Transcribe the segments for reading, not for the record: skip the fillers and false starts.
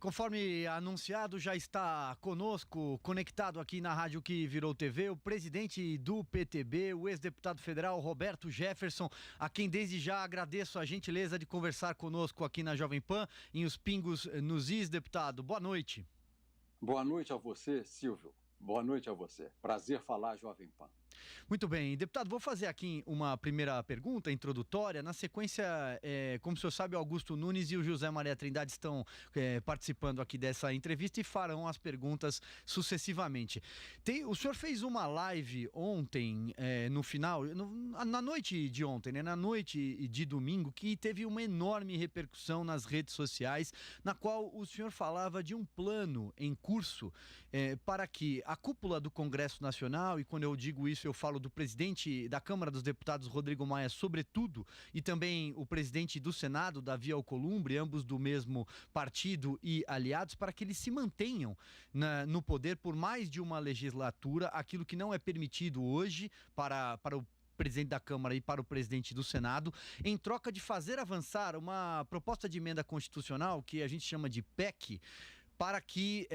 conforme anunciado, já está conosco, conectado aqui na Rádio Que Virou TV, o presidente do PTB, o ex-deputado federal Roberto Jefferson, a quem desde já agradeço a gentileza de conversar conosco aqui na Jovem Pan, em Os Pingos nos Is. Deputado, boa noite. Boa noite a você, Silvio. Boa noite a você. Prazer falar, Jovem Pan. Muito bem, deputado, vou fazer aqui uma primeira pergunta introdutória. Na sequência, como o senhor sabe, o Augusto Nunes e o José Maria Trindade estão participando aqui dessa entrevista e farão as perguntas sucessivamente. O senhor fez uma live ontem, no final, na noite de ontem, né, na noite de domingo, que teve uma enorme repercussão nas redes sociais, na qual o senhor falava de um plano em curso para que a cúpula do Congresso Nacional, e quando eu digo isso, eu falo do presidente da Câmara dos Deputados, Rodrigo Maia, sobretudo, e também o presidente do Senado, Davi Alcolumbre, ambos do mesmo partido e aliados, para que eles se mantenham no poder por mais de uma legislatura, aquilo que não é permitido hoje para o presidente da Câmara e para o presidente do Senado, em troca de fazer avançar uma proposta de emenda constitucional que a gente chama de PEC, para que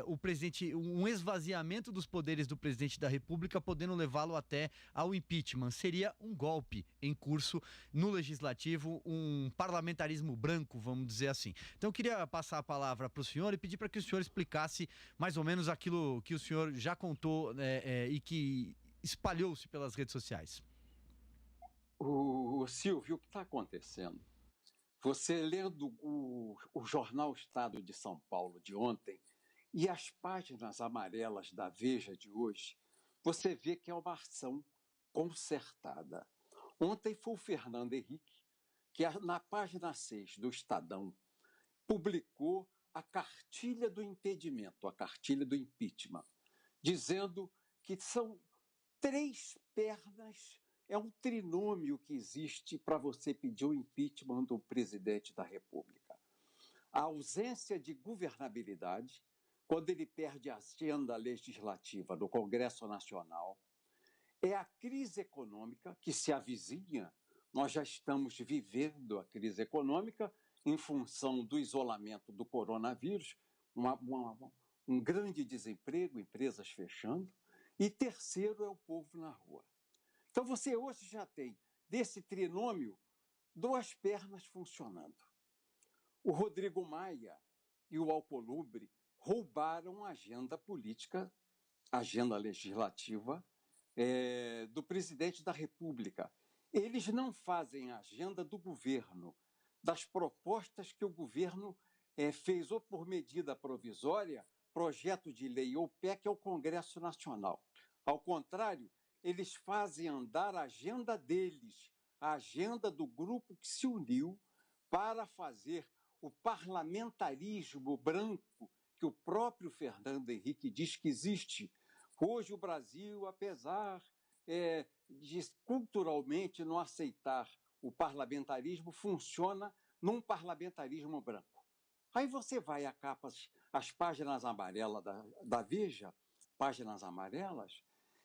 o presidente, um esvaziamento dos poderes do presidente da República, podendo levá-lo até ao impeachment. Seria um golpe em curso no Legislativo, um parlamentarismo branco, vamos dizer assim. Então eu queria passar a palavra para o senhor e pedir para que o senhor explicasse mais ou menos aquilo que o senhor já contou e que espalhou-se pelas redes sociais. Silvio, o que está acontecendo? Você lendo o jornal Estado de São Paulo de ontem e as páginas amarelas da Veja de hoje, você vê que é uma ação concertada. Ontem foi o Fernando Henrique, que na página 6 do Estadão publicou a cartilha do impedimento, a cartilha do impeachment, dizendo que são 3 pernas. É um trinômio que existe para você pedir o impeachment do presidente da República. A ausência de governabilidade, quando ele perde a agenda legislativa do Congresso Nacional, é a crise econômica que se avizinha. Nós já estamos vivendo a crise econômica em função do isolamento do coronavírus, um grande desemprego, empresas fechando. E terceiro é o povo na rua. Então você hoje já tem, desse trinômio, 2 pernas funcionando. O Rodrigo Maia e o Alcolumbre roubaram a agenda política, a agenda legislativa do presidente da República. Eles não fazem a agenda do governo, das propostas que o governo fez ou por medida provisória, projeto de lei ou PEC ao Congresso Nacional. Ao contrário, eles fazem andar a agenda deles, a agenda do grupo que se uniu para fazer o parlamentarismo branco que o próprio Fernando Henrique diz que existe. Hoje o Brasil, apesar de culturalmente não aceitar o parlamentarismo, funciona num parlamentarismo branco. Aí você vai às páginas amarelas da Veja, páginas amarelas,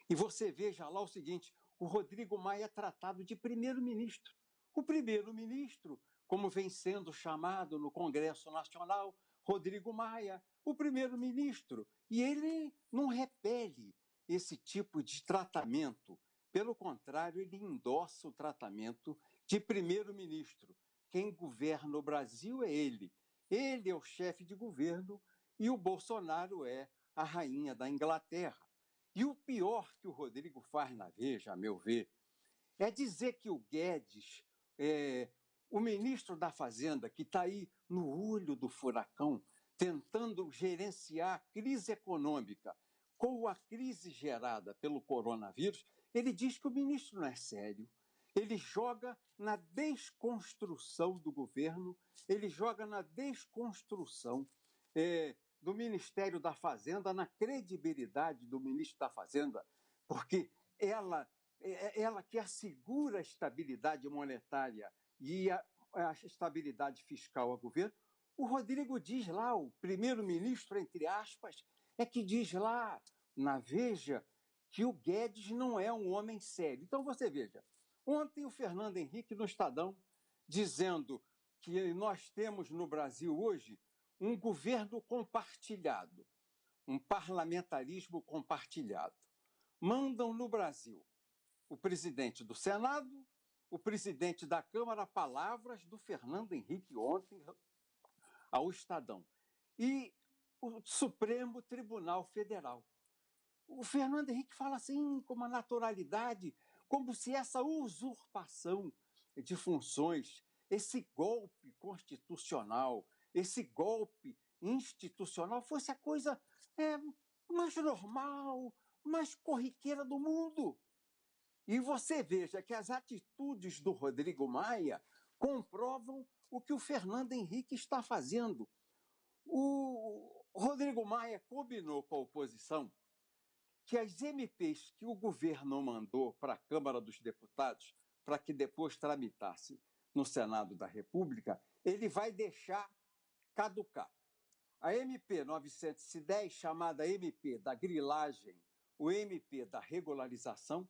e você veja lá o seguinte: o Rodrigo Maia é tratado de primeiro-ministro. O primeiro-ministro, como vem sendo chamado no Congresso Nacional, Rodrigo Maia, o primeiro-ministro. E ele não repele esse tipo de tratamento. Pelo contrário, ele endossa o tratamento de primeiro-ministro. Quem governa o Brasil é ele. Ele é o chefe de governo e o Bolsonaro é a rainha da Inglaterra. E o pior que o Rodrigo faz na Veja, a meu ver, é dizer que o Guedes, o ministro da Fazenda, que está aí no olho do furacão, tentando gerenciar a crise econômica com a crise gerada pelo coronavírus, ele diz que o ministro não é sério. Ele joga na desconstrução do governo, ele joga na desconstrução do Ministério da Fazenda, na credibilidade do ministro da Fazenda, porque ela que assegura a estabilidade monetária e a estabilidade fiscal ao governo. O Rodrigo diz lá, o primeiro-ministro, entre aspas, que diz lá na Veja que o Guedes não é um homem sério. Então você veja, ontem o Fernando Henrique no Estadão dizendo que nós temos no Brasil hoje um governo compartilhado, um parlamentarismo compartilhado. Mandam no Brasil o presidente do Senado, o presidente da Câmara, palavras do Fernando Henrique ontem ao Estadão, e o Supremo Tribunal Federal. O Fernando Henrique fala assim com uma naturalidade, como se essa usurpação de funções, esse golpe constitucional, esse golpe institucional fosse a coisa mais normal, mais corriqueira do mundo. E você veja que as atitudes do Rodrigo Maia comprovam o que o Fernando Henrique está fazendo. O Rodrigo Maia combinou com a oposição que as MPs que o governo mandou para a Câmara dos Deputados, para que depois tramitasse no Senado da República, ele vai deixar caducar. A MP 910, chamada MP da grilagem, o MP da regularização,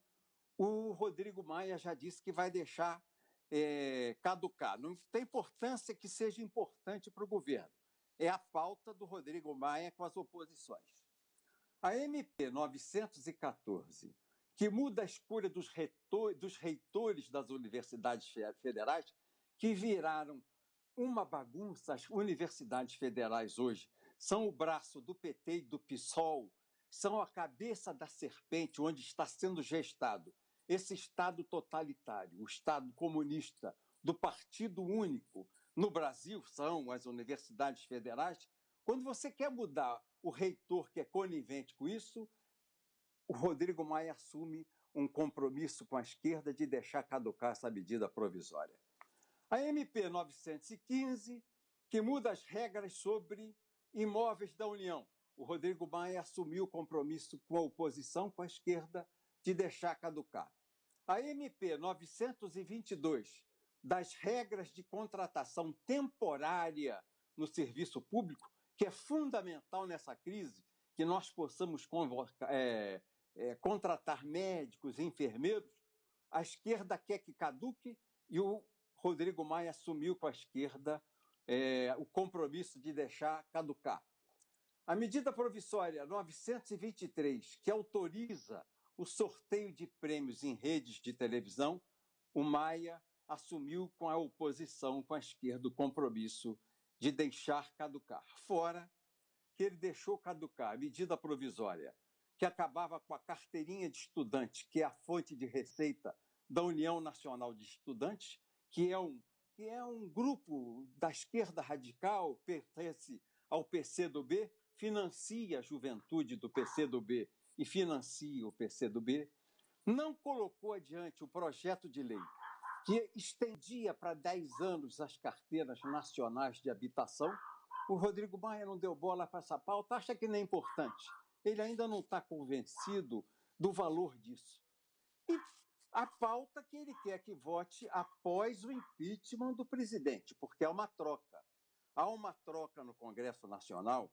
o Rodrigo Maia já disse que vai deixar caducar. Não tem importância que seja importante para o governo. É a pauta do Rodrigo Maia com as oposições. A MP 914, que muda a escolha dos reitores das universidades federais, que viraram uma bagunça. As universidades federais hoje são o braço do PT e do PSOL, são a cabeça da serpente onde está sendo gestado esse Estado totalitário, o Estado comunista do Partido Único. No Brasil são as universidades federais. Quando você quer mudar o reitor que é conivente com isso, o Rodrigo Maia assume um compromisso com a esquerda de deixar caducar essa medida provisória. A MP 915, que muda as regras sobre imóveis da União. O Rodrigo Maia assumiu o compromisso com a oposição, com a esquerda, de deixar caducar. A MP 922, das regras de contratação temporária no serviço público, que é fundamental nessa crise, que nós possamos contratar médicos, enfermeiros. A esquerda quer que caduque e o Rodrigo Maia assumiu com a esquerda o compromisso de deixar caducar. A medida provisória 923, que autoriza o sorteio de prêmios em redes de televisão, o Maia assumiu com a oposição, com a esquerda, o compromisso de deixar caducar. Fora que ele deixou caducar a medida provisória que acabava com a carteirinha de estudante, que é a fonte de receita da União Nacional de Estudantes, que é um grupo da esquerda radical, pertence ao PCdoB, financia a juventude do PCdoB e financia o PCdoB, não colocou adiante o projeto de lei que estendia para 10 anos as carteiras nacionais de habitação. O Rodrigo Maia não deu bola para essa pauta, acha que não é importante. Ele ainda não está convencido do valor disso. E a pauta que ele quer que vote após o impeachment do presidente, porque há uma troca. Há uma troca no Congresso Nacional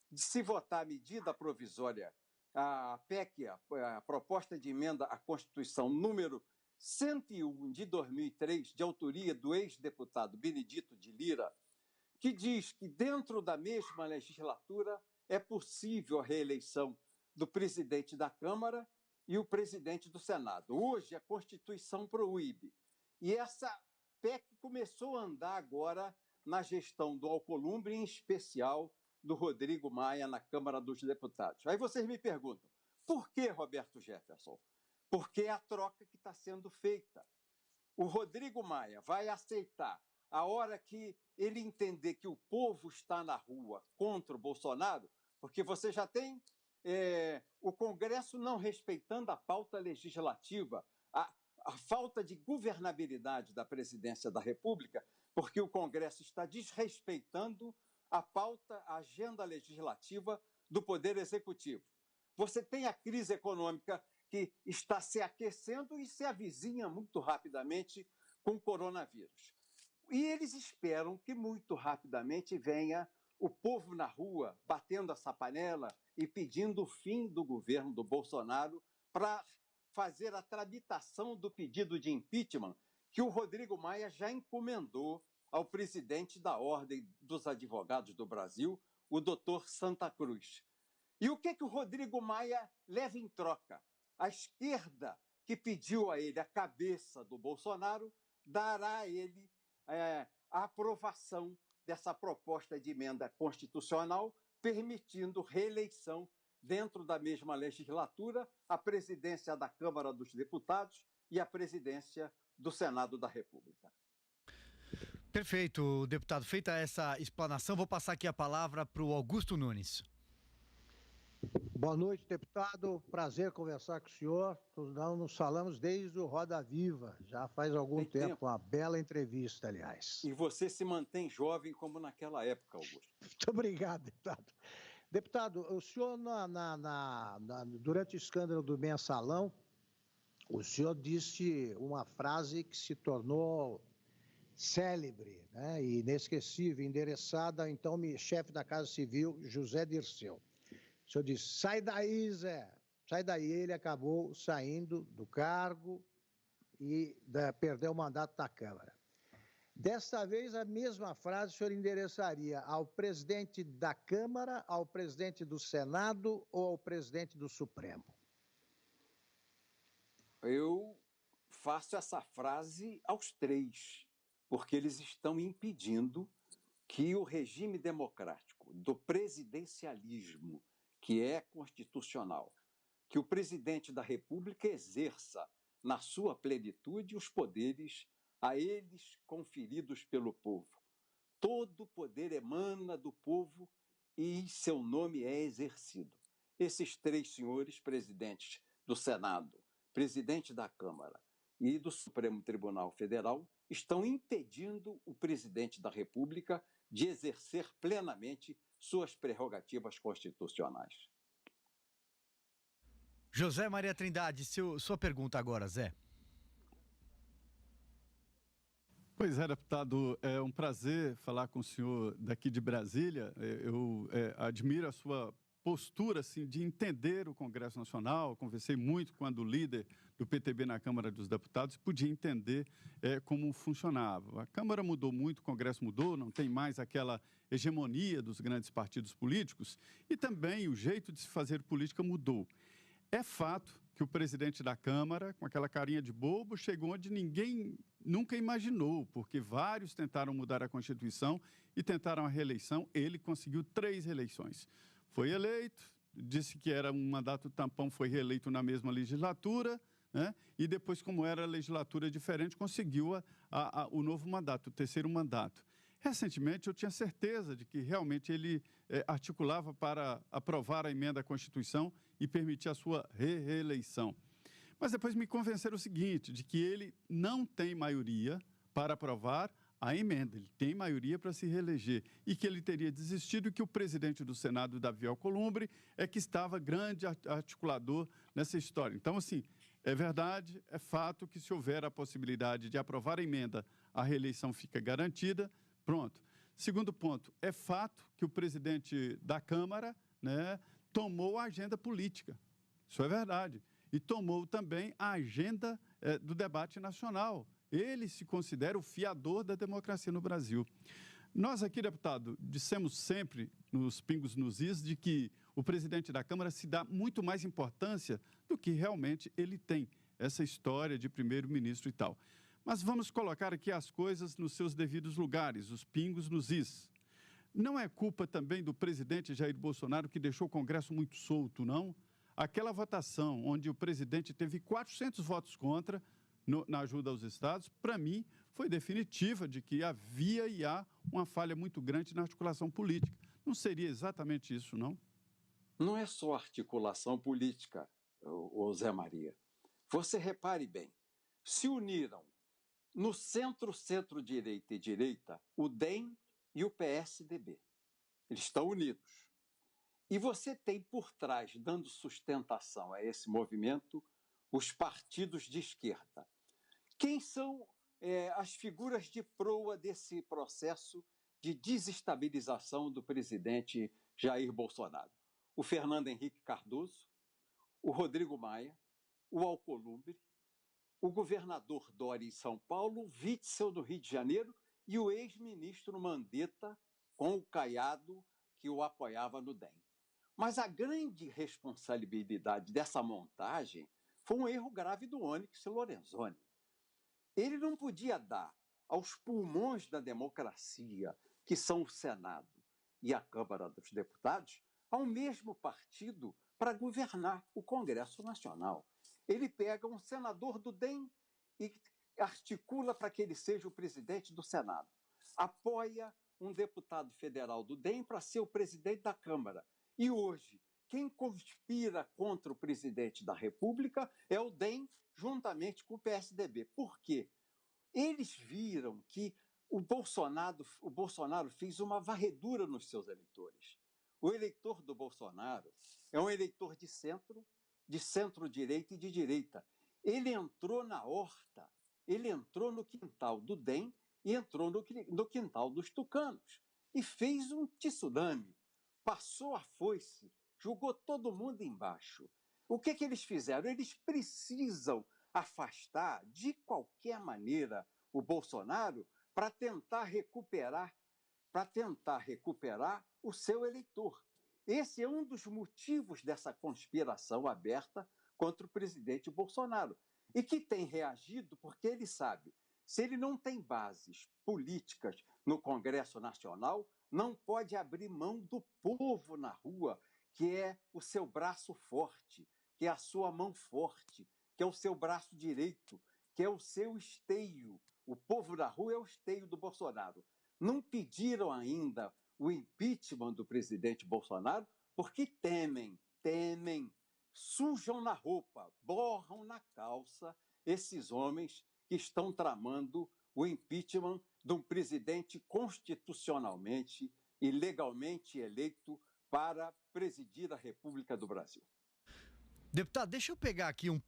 de se votar a medida provisória, a PEC, a proposta de emenda à Constituição número 101 de 2003, de autoria do ex-deputado Benedito de Lira, que diz que dentro da mesma legislatura é possível a reeleição do presidente da Câmara e o presidente do Senado. Hoje a Constituição proíbe. E essa PEC começou a andar agora na gestão do Alcolumbre, em especial do Rodrigo Maia na Câmara dos Deputados. Aí vocês me perguntam, por que, Roberto Jefferson? Porque é a troca que está sendo feita. O Rodrigo Maia vai aceitar, a hora que ele entender que o povo está na rua contra o Bolsonaro, porque você já tem o Congresso não respeitando a pauta legislativa, a falta de governabilidade da presidência da República, porque o Congresso está desrespeitando a pauta, a agenda legislativa do Poder Executivo. Você tem a crise econômica que está se aquecendo e se avizinha muito rapidamente com o coronavírus. E eles esperam que muito rapidamente venha o povo na rua batendo essa panela e pedindo o fim do governo do Bolsonaro para fazer a tramitação do pedido de impeachment que o Rodrigo Maia já encomendou ao presidente da Ordem dos Advogados do Brasil, o doutor Santa Cruz. E o que o Rodrigo Maia leva em troca? A esquerda, que pediu a ele a cabeça do Bolsonaro, dará a ele a aprovação dessa proposta de emenda constitucional, permitindo reeleição dentro da mesma legislatura, a presidência da Câmara dos Deputados e a presidência do Senado da República. Perfeito, deputado. Feita essa explanação, vou passar aqui a palavra para o Augusto Nunes. Boa noite, deputado. Prazer conversar com o senhor. Nós nos falamos desde o Roda Viva, já faz algum tempo. Uma bela entrevista, aliás. E você se mantém jovem como naquela época, Augusto. Muito obrigado, deputado. Deputado, o senhor, durante o escândalo do Mensalão, o senhor disse uma frase que se tornou célebre, né, e inesquecível, endereçada ao então chefe da Casa Civil, José Dirceu. O senhor disse, sai daí, Zé, sai daí. Ele acabou saindo do cargo e perdeu o mandato da Câmara. Desta vez, a mesma frase o senhor endereçaria ao presidente da Câmara, ao presidente do Senado ou ao presidente do Supremo? Eu faço essa frase aos três, porque eles estão impedindo que o regime democrático do presidencialismo, que é constitucional, que o presidente da República exerça na sua plenitude os poderes a eles conferidos pelo povo. Todo poder emana do povo e seu nome é exercido. Esses três senhores, presidentes do Senado, presidente da Câmara e do Supremo Tribunal Federal, estão impedindo o presidente da República de exercer plenamente suas prerrogativas constitucionais. José Maria Trindade, sua pergunta agora, Zé. Pois é, deputado, é um prazer falar com o senhor daqui de Brasília. Eu admiro a sua postura assim, de entender o Congresso Nacional. Conversei muito quando o líder do PTB na Câmara dos Deputados podia entender como funcionava. A Câmara mudou muito, o Congresso mudou, não tem mais aquela hegemonia dos grandes partidos políticos e também o jeito de se fazer política mudou. É fato que o presidente da Câmara, com aquela carinha de bobo, chegou onde ninguém nunca imaginou, porque vários tentaram mudar a Constituição e tentaram a reeleição. Ele conseguiu 3 reeleições. Foi eleito, disse que era um mandato tampão, foi reeleito na mesma legislatura, né? E depois, como era legislatura diferente, conseguiu o novo mandato, o 3º mandato. Recentemente, eu tinha certeza de que realmente ele articulava para aprovar a emenda à Constituição e permitir a sua reeleição. Mas depois me convenceram o seguinte, de que ele não tem maioria para aprovar a emenda, ele tem maioria para se reeleger e que ele teria desistido e que o presidente do Senado, Davi Alcolumbre, é que estava grande articulador nessa história. Então, assim, é verdade, é fato que se houver a possibilidade de aprovar a emenda, a reeleição fica garantida. Pronto. Segundo ponto, é fato que o presidente da Câmara, né, tomou a agenda política. Isso é verdade. E tomou também a agenda do debate nacional. Ele se considera o fiador da democracia no Brasil. Nós aqui, deputado, dissemos sempre, nos pingos nos is, de que o presidente da Câmara se dá muito mais importância do que realmente ele tem, essa história de primeiro-ministro e tal. Mas vamos colocar aqui as coisas nos seus devidos lugares, os pingos nos is. Não é culpa também do presidente Jair Bolsonaro, que deixou o Congresso muito solto, não? Aquela votação onde o presidente teve 400 votos contra na ajuda aos estados, para mim, foi definitiva de que havia e há uma falha muito grande na articulação política. Não seria exatamente isso, não? Não é só articulação política, Zé Maria. Você repare bem, se uniram no centro, centro-direita e direita, o DEM e o PSDB. Eles estão unidos. E você tem por trás, dando sustentação a esse movimento, os partidos de esquerda. Quem são as figuras de proa desse processo de desestabilização do presidente Jair Bolsonaro? O Fernando Henrique Cardoso, o Rodrigo Maia, o Alcolumbre, o governador Dória em São Paulo, o Witzel no Rio de Janeiro e o ex-ministro Mandetta com o Caiado, que o apoiava no DEM. Mas a grande responsabilidade dessa montagem foi um erro grave do Onyx Lorenzoni. Ele não podia dar aos pulmões da democracia, que são o Senado e a Câmara dos Deputados, ao mesmo partido para governar o Congresso Nacional. Ele pega um senador do DEM e articula para que ele seja o presidente do Senado. Apoia um deputado federal do DEM para ser o presidente da Câmara. E hoje, quem conspira contra o presidente da República é o DEM, juntamente com o PSDB. Por quê? Eles viram que o Bolsonaro fez uma varredura nos seus eleitores. O eleitor do Bolsonaro é um eleitor de centro-direita e de direita. Ele entrou na horta, ele entrou no quintal do DEM e entrou no quintal dos tucanos. E fez um tsunami, passou a foice, jogou todo mundo embaixo. O que eles fizeram? Eles precisam afastar, de qualquer maneira, o Bolsonaro para tentar recuperar o seu eleitor. Esse é um dos motivos dessa conspiração aberta contra o presidente Bolsonaro. E que tem reagido porque ele sabe, se ele não tem bases políticas no Congresso Nacional, não pode abrir mão do povo na rua, que é o seu braço forte, que é a sua mão forte, que é o seu braço direito, que é o seu esteio. O povo da rua é o esteio do Bolsonaro. Não pediram ainda o impeachment do presidente Bolsonaro porque temem, sujam na roupa, borram na calça esses homens que estão tramando o impeachment de um presidente constitucionalmente e legalmente eleito para presidir a República do Brasil. Deputado, deixa eu pegar aqui um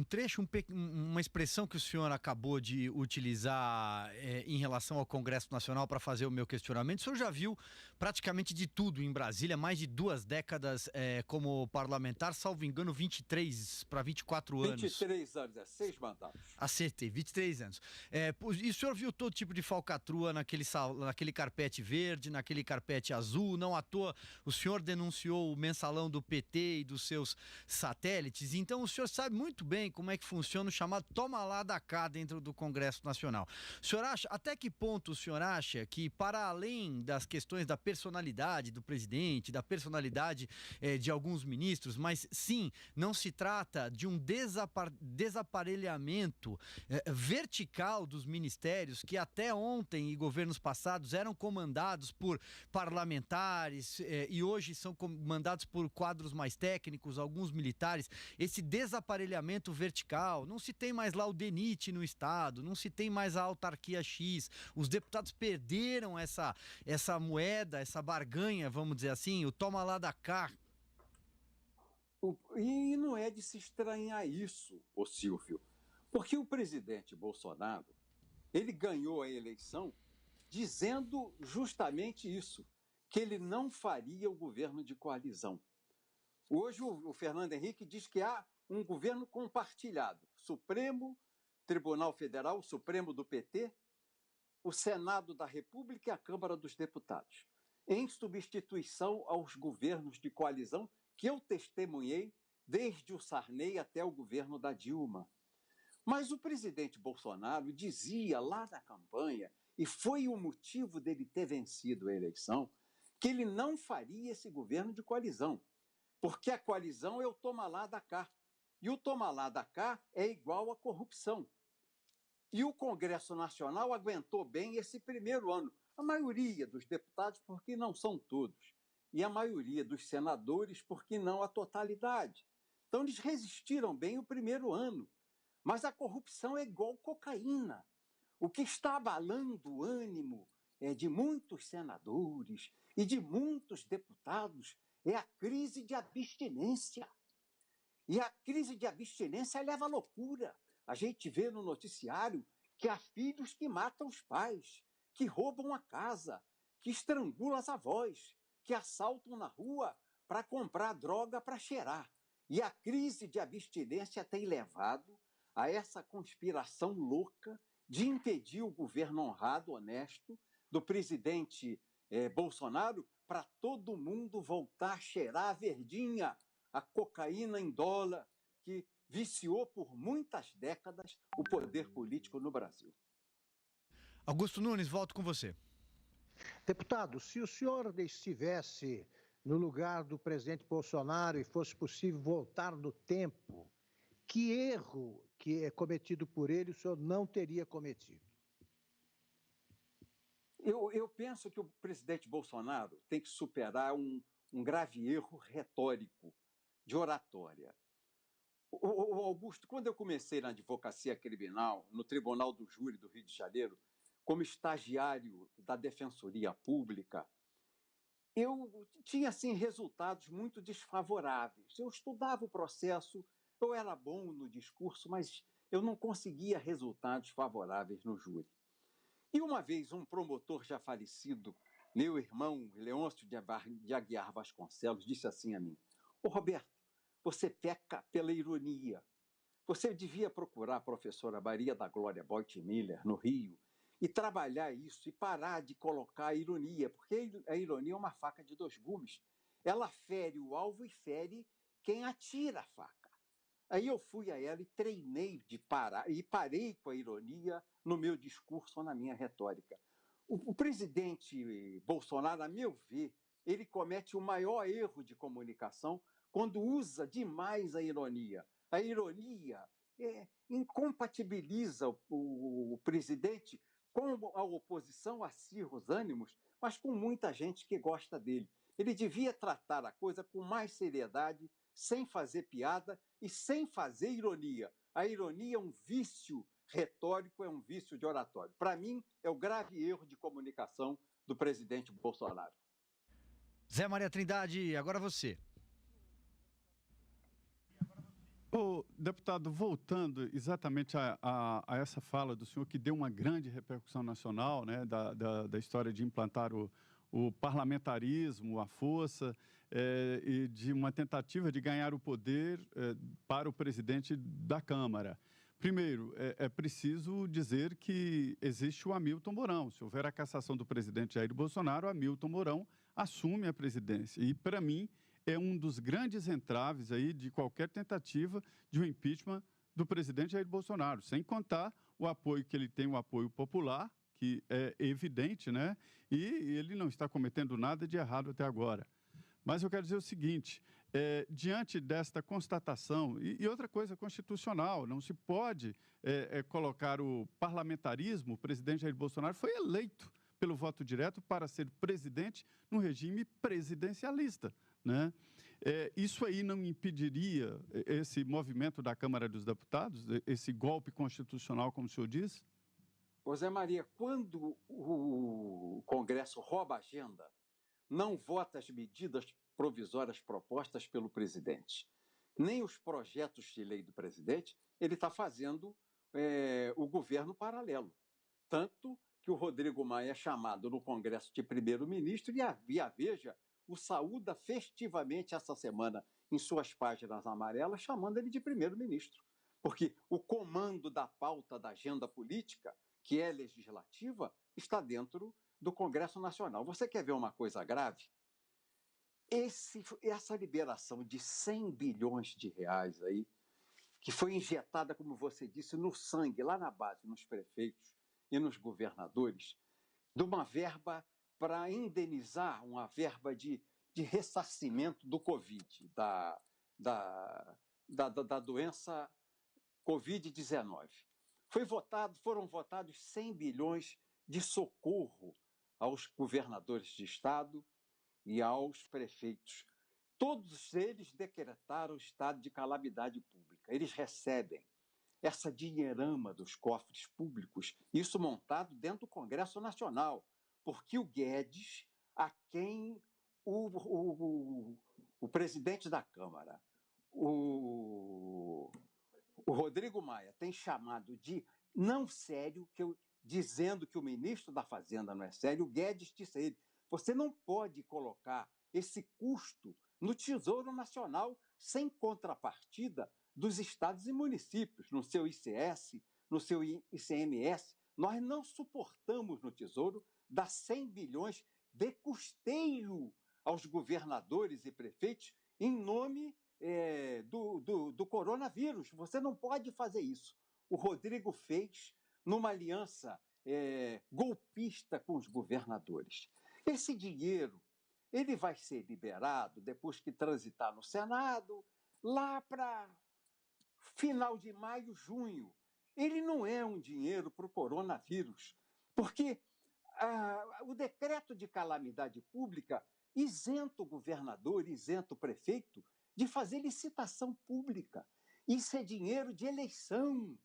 trecho, uma expressão que o senhor acabou de utilizar em relação ao Congresso Nacional para fazer o meu questionamento. O senhor já viu praticamente de tudo em Brasília, mais de 2 décadas como parlamentar, salvo engano, 23 para 24 anos. 23 anos, 6 mandatos. Acertei, 23 anos. E o senhor viu todo tipo de falcatrua naquele carpete verde, naquele carpete azul, não à toa o senhor denunciou o mensalão do PT e dos seus satélites, então o senhor sabe muito bem como é que funciona o chamado toma lá da cá dentro do Congresso Nacional. O senhor acha, até que ponto o senhor acha que, para além das questões da personalidade do presidente, da personalidade de alguns ministros, mas sim, não se trata de um desaparelhamento vertical dos ministérios que até ontem e governos passados eram comandados por parlamentares e hoje são comandados por quadros mais técnicos, alguns militares, esse desaparelhamento vertical, não se tem mais lá o DENIT no Estado, não se tem mais a autarquia X, os deputados perderam essa moeda, essa barganha, vamos dizer assim, o toma lá da cá. E não é de se estranhar isso, ô Silvio, porque o presidente Bolsonaro, ele ganhou a eleição dizendo justamente isso, que ele não faria o governo de coalizão. Hoje o Fernando Henrique diz que há um governo compartilhado. Supremo, Tribunal Federal, Supremo do PT, o Senado da República e a Câmara dos Deputados, em substituição aos governos de coalizão que eu testemunhei desde o Sarney até o governo da Dilma. Mas o presidente Bolsonaro dizia lá na campanha, e foi o motivo dele ter vencido a eleição, que ele não faria esse governo de coalizão. Porque a coalizão é o toma lá da cá. E o toma lá da cá é igual à corrupção. E o Congresso Nacional aguentou bem esse primeiro ano. A maioria dos deputados, porque não são todos. E a maioria dos senadores, porque não a totalidade. Então, eles resistiram bem o primeiro ano. Mas a corrupção é igual cocaína. O que está abalando o ânimo de muitos senadores e de muitos deputados é a crise de abstinência. E a crise de abstinência leva à loucura. A gente vê no noticiário que há filhos que matam os pais, que roubam a casa, que estrangulam as avós, que assaltam na rua para comprar droga para cheirar. E a crise de abstinência tem levado a essa conspiração louca de impedir o governo honrado, honesto, do presidente Bolsonaro, para todo mundo voltar a cheirar a verdinha, a cocaína em dólar, que viciou por muitas décadas o poder político no Brasil. Augusto Nunes, volto com você. Deputado, se o senhor estivesse no lugar do presidente Bolsonaro e fosse possível voltar no tempo, que erro que é cometido por ele o senhor não teria cometido? Eu penso que o presidente Bolsonaro tem que superar um grave erro retórico, de oratória. O Augusto, quando eu comecei na advocacia criminal, no Tribunal do Júri do Rio de Janeiro, como estagiário da Defensoria Pública, eu tinha, assim, resultados muito desfavoráveis. Eu estudava o processo, eu era bom no discurso, mas eu não conseguia resultados favoráveis no júri. E uma vez um promotor já falecido, meu irmão Leôncio de Aguiar Vasconcelos, disse assim a mim: "Ô Roberto, você peca pela ironia. Você devia procurar a professora Maria da Glória Boitmiller, no Rio, e trabalhar isso e parar de colocar a ironia, porque a ironia é uma faca de dois gumes. Ela fere o alvo e fere quem atira a faca." Aí eu fui a ela e treinei de parar, e parei com a ironia no meu discurso ou na minha retórica. O presidente Bolsonaro, a meu ver, ele comete o maior erro de comunicação quando usa demais a ironia. A ironia incompatibiliza o presidente com a oposição, acirra os ânimos, mas com muita gente que gosta dele. Ele devia tratar a coisa com mais seriedade, sem fazer piada e sem fazer ironia. A ironia é um vício retórico, é um vício de oratório. Para mim, é o grave erro de comunicação do presidente Bolsonaro. Zé Maria Trindade, agora você. Ô, deputado, voltando exatamente a essa fala do senhor, que deu uma grande repercussão nacional, né, da história de implantar o parlamentarismo, a força, e de uma tentativa de ganhar o poder para o presidente da Câmara. Primeiro, é preciso dizer que existe o Hamilton Mourão. Se houver a cassação do presidente Jair Bolsonaro, Hamilton Mourão assume a presidência. E, para mim, é um dos grandes entraves aí de qualquer tentativa de um impeachment do presidente Jair Bolsonaro, sem contar o apoio que ele tem, o apoio popular, que é evidente, né? E ele não está cometendo nada de errado até agora. Mas eu quero dizer o seguinte, diante desta constatação, e outra coisa constitucional, não se pode colocar o parlamentarismo, o presidente Jair Bolsonaro foi eleito pelo voto direto para ser presidente no regime presidencialista, né? Isso aí não impediria esse movimento da Câmara dos Deputados, esse golpe constitucional, como o senhor diz? Ô Zé Maria, quando o Congresso rouba a agenda, não vota as medidas provisórias propostas pelo presidente, nem os projetos de lei do presidente, ele está fazendo o governo paralelo. Tanto que o Rodrigo Maia é chamado no Congresso de primeiro-ministro e a Veja o saúda festivamente essa semana em suas páginas amarelas, chamando ele de primeiro-ministro. Porque o comando da pauta da agenda política, que é legislativa, está dentro do Congresso Nacional. Você quer ver uma coisa grave? Essa liberação de 100 bilhões de reais aí, que foi injetada, como você disse, no sangue, lá na base, nos prefeitos e nos governadores, de uma verba para indenizar, uma verba de ressarcimento do Covid, da doença Covid-19. Foram votados 100 bilhões de socorro aos governadores de estado e aos prefeitos. Todos eles decretaram o estado de calamidade pública. Eles recebem essa dinheirama dos cofres públicos, isso montado dentro do Congresso Nacional, porque o Guedes, a quem o presidente da Câmara, o Rodrigo Maia, tem chamado de não sério, dizendo que o ministro da Fazenda não é sério, o Guedes disse a ele: você não pode colocar esse custo no Tesouro Nacional sem contrapartida dos estados e municípios, no seu ICS, no seu ICMS. Nós não suportamos no Tesouro dar 100 bilhões de custeio aos governadores e prefeitos em nome do coronavírus. Você não pode fazer isso. O Rodrigo fez numa aliança golpista com os governadores. Esse dinheiro ele vai ser liberado depois que transitar no Senado, lá para final de maio, junho. Ele não é um dinheiro para o coronavírus, porque o decreto de calamidade pública isenta o governador, isenta o prefeito de fazer licitação pública. Isso é dinheiro de eleição,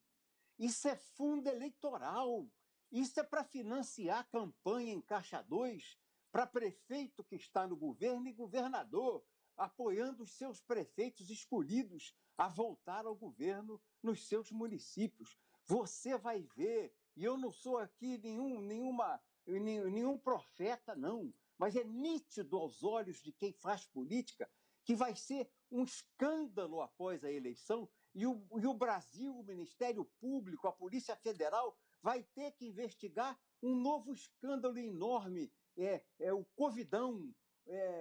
isso é fundo eleitoral, isso é para financiar a campanha em Caixa 2 para prefeito que está no governo e governador, apoiando os seus prefeitos escolhidos a voltar ao governo nos seus municípios. Você vai ver, e eu não sou aqui nenhum profeta, não, mas é nítido aos olhos de quem faz política que vai ser um escândalo após a eleição e o Brasil, o Ministério Público, a Polícia Federal, vai ter que investigar um novo escândalo enorme,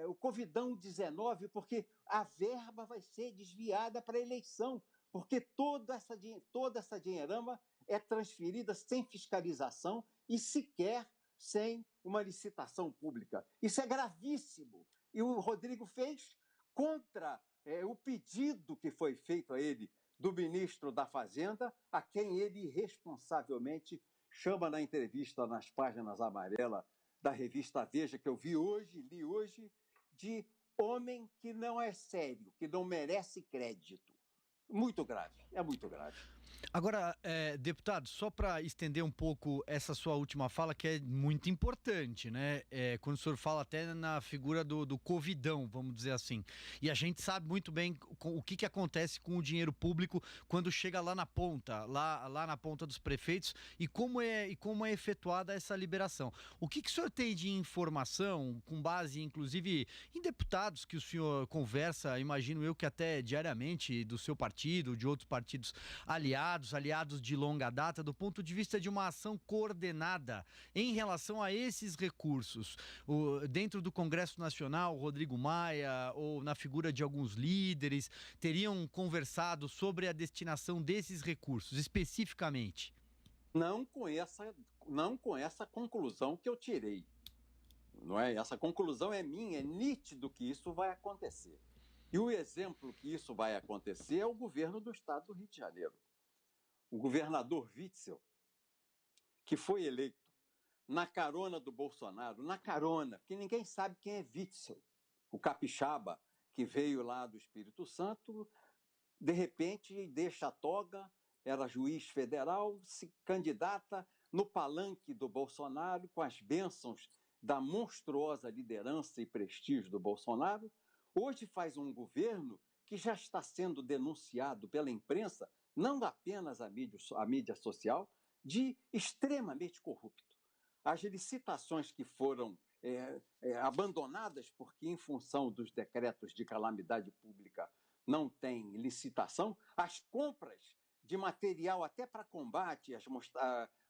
o Covidão-19, porque a verba vai ser desviada para a eleição, porque toda essa dinheirama é transferida sem fiscalização e sequer sem uma licitação pública. Isso é gravíssimo. E o Rodrigo fez contra o pedido que foi feito a ele do ministro da Fazenda, a quem ele irresponsavelmente chama na entrevista nas páginas amarelas da revista Veja, que eu li hoje, de homem que não é sério, que não merece crédito. Muito grave, é muito grave. Agora, deputado, só para estender um pouco essa sua última fala, que é muito importante, né? Quando o senhor fala até na figura do Covidão, vamos dizer assim. E a gente sabe muito bem o que acontece com o dinheiro público quando chega lá na ponta, lá na ponta dos prefeitos e como é efetuada essa liberação. O que o senhor tem de informação, com base, inclusive, em deputados que o senhor conversa, imagino eu que até diariamente, do seu partido, de outros partidos aliados de longa data, do ponto de vista de uma ação coordenada em relação a esses recursos? Dentro do Congresso Nacional, Rodrigo Maia, ou na figura de alguns líderes, teriam conversado sobre a destinação desses recursos, especificamente? Não com essa conclusão que eu tirei. Não é? Essa conclusão é minha, é nítido que isso vai acontecer. E o exemplo que isso vai acontecer é o governo do estado do Rio de Janeiro. O governador Witzel, que foi eleito na carona do Bolsonaro, porque ninguém sabe quem é Witzel, o capixaba que veio lá do Espírito Santo, de repente deixa a toga, era juiz federal, se candidata no palanque do Bolsonaro, com as bênçãos da monstruosa liderança e prestígio do Bolsonaro. Hoje faz um governo que já está sendo denunciado pela imprensa, não apenas a mídia social, de extremamente corrupto. As licitações que foram abandonadas porque, em função dos decretos de calamidade pública, não tem licitação, as compras de material até para combate,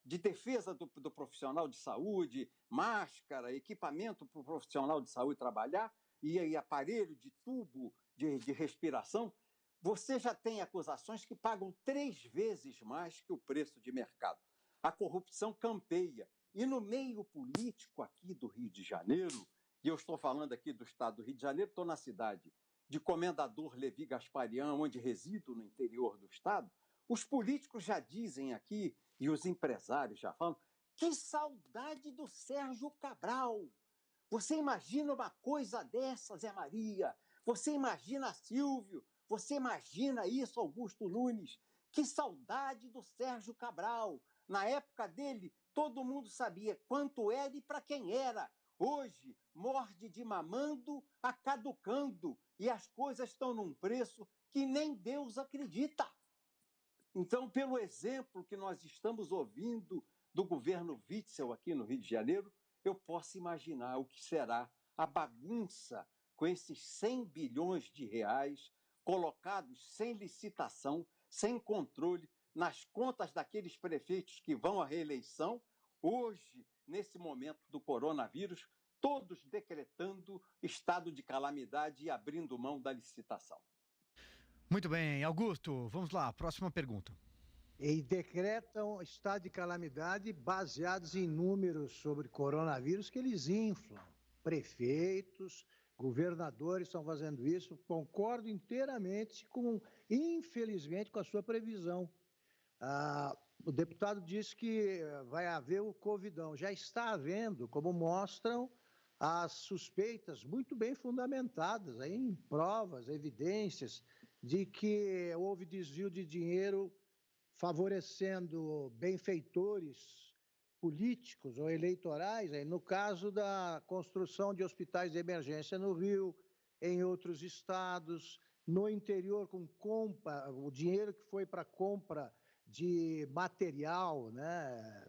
de defesa do profissional de saúde, máscara, equipamento para o profissional de saúde trabalhar, e aparelho de tubo de respiração, você já tem acusações que pagam 3 vezes mais que o preço de mercado. A corrupção campeia. E no meio político aqui do Rio de Janeiro, e eu estou falando aqui do estado do Rio de Janeiro, estou na cidade de Comendador Levi Gasparian, onde resido no interior do estado, os políticos já dizem aqui, e os empresários já falam, que saudade do Sérgio Cabral. Você imagina uma coisa dessa, Zé Maria? Você imagina Silvio? Você imagina isso, Augusto Nunes? Que saudade do Sérgio Cabral. Na época dele, todo mundo sabia quanto era e para quem era. Hoje, morde de mamando a caducando. E as coisas estão num preço que nem Deus acredita. Então, pelo exemplo que nós estamos ouvindo do governo Witzel aqui no Rio de Janeiro, eu posso imaginar o que será a bagunça com esses 100 bilhões de reais colocados sem licitação, sem controle, nas contas daqueles prefeitos que vão à reeleição, hoje, nesse momento do coronavírus, todos decretando estado de calamidade e abrindo mão da licitação. Muito bem, Augusto, vamos lá, próxima pergunta. E decretam estado de calamidade baseados em números sobre coronavírus que eles inflam. Prefeitos, governadores estão fazendo isso. Concordo inteiramente infelizmente, com a sua previsão. O deputado disse que vai haver o Covidão. Já está havendo, como mostram as suspeitas muito bem fundamentadas, aí, em provas, evidências, de que houve desvio de dinheiro favorecendo benfeitores políticos ou eleitorais, aí, no caso da construção de hospitais de emergência no Rio, em outros estados, no interior com compra, o dinheiro que foi para compra de material, né,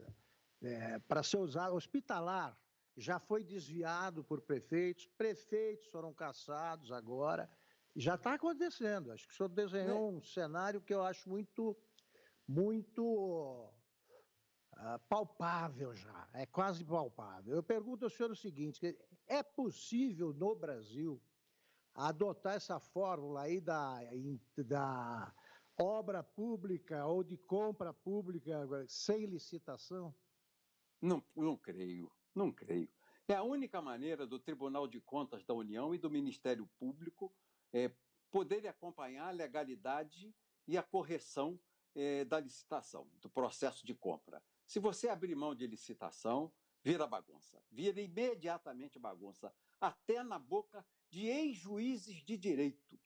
para ser usado, hospitalar, já foi desviado por prefeitos foram caçados agora, já está acontecendo. Acho que o senhor desenhou um cenário que eu acho muito palpável já, é quase palpável. Eu pergunto ao senhor o seguinte, é possível no Brasil adotar essa fórmula aí da obra pública ou de compra pública sem licitação? Não creio, não creio. É a única maneira do Tribunal de Contas da União e do Ministério Público poderem acompanhar a legalidade e a correção da licitação, do processo de compra. Se você abrir mão de licitação, vira bagunça, vira imediatamente bagunça, até na boca de ex-juízes de direito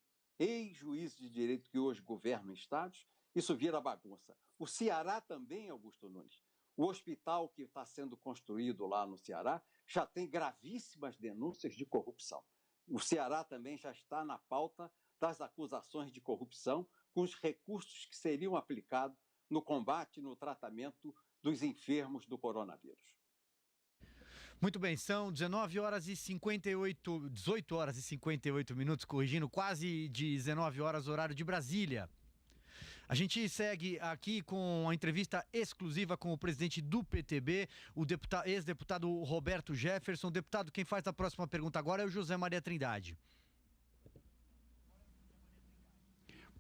que hoje governam estados, isso vira bagunça. O Ceará também, Augusto Nunes, o hospital que está sendo construído lá no Ceará já tem gravíssimas denúncias de corrupção. O Ceará também já está na pauta das acusações de corrupção com os recursos que seriam aplicados no combate e no tratamento dos enfermos do coronavírus. Muito bem, são 18 horas e 58 minutos, corrigindo, quase 19 horas, horário de Brasília. A gente segue aqui com a entrevista exclusiva com o presidente do PTB, o ex-deputado Roberto Jefferson. Deputado, quem faz a próxima pergunta agora é o José Maria Trindade.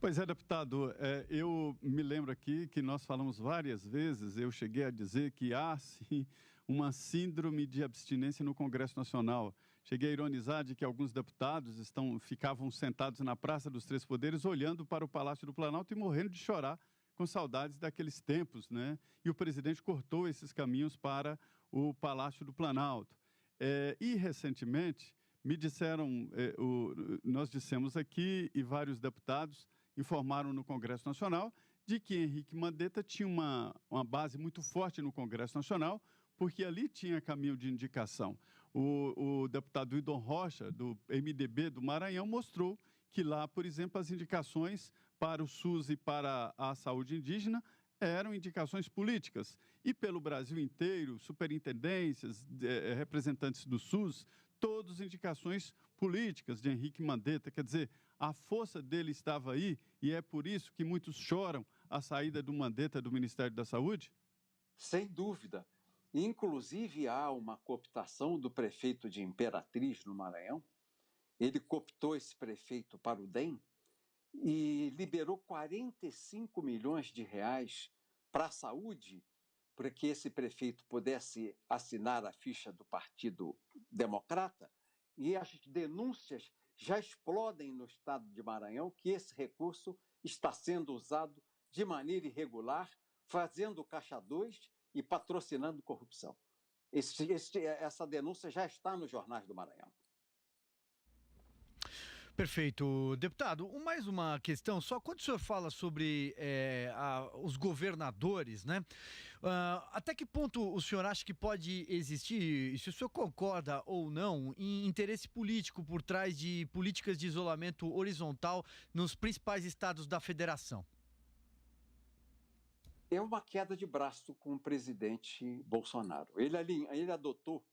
Pois é, deputado, eu me lembro aqui que nós falamos várias vezes, eu cheguei a dizer que há, sim, uma síndrome de abstinência no Congresso Nacional. Cheguei a ironizar de que alguns deputados ficavam sentados na Praça dos Três Poderes, olhando para o Palácio do Planalto e morrendo de chorar com saudades daqueles tempos, né? E o presidente cortou esses caminhos para o Palácio do Planalto. E, recentemente, me disseram, nós dissemos aqui, e vários deputados informaram no Congresso Nacional, de que Henrique Mandetta tinha uma base muito forte no Congresso Nacional, porque ali tinha caminho de indicação. O deputado Idon Rocha, do MDB do Maranhão, mostrou que lá, por exemplo, as indicações para o SUS e para a saúde indígena eram indicações políticas. E pelo Brasil inteiro, superintendências, representantes do SUS, todas indicações políticas de Henrique Mandetta. Quer dizer, a força dele estava aí e é por isso que muitos choram a saída do Mandetta do Ministério da Saúde? Sem dúvida. Inclusive, há uma cooptação do prefeito de Imperatriz, no Maranhão. Ele cooptou esse prefeito para o DEM e liberou 45 milhões de reais para a saúde, para que esse prefeito pudesse assinar a ficha do Partido Democrata. E as denúncias já explodem no estado de Maranhão que esse recurso está sendo usado de maneira irregular, fazendo caixa 2 e patrocinando corrupção. Essa denúncia já está nos jornais do Maranhão. Perfeito. Deputado, mais uma questão, só quando o senhor fala sobre os governadores, né? Até que ponto o senhor acha que pode existir, e se o senhor concorda ou não, em interesse político por trás de políticas de isolamento horizontal nos principais estados da federação? É uma queda de braço com o presidente Bolsonaro. Ele adotou,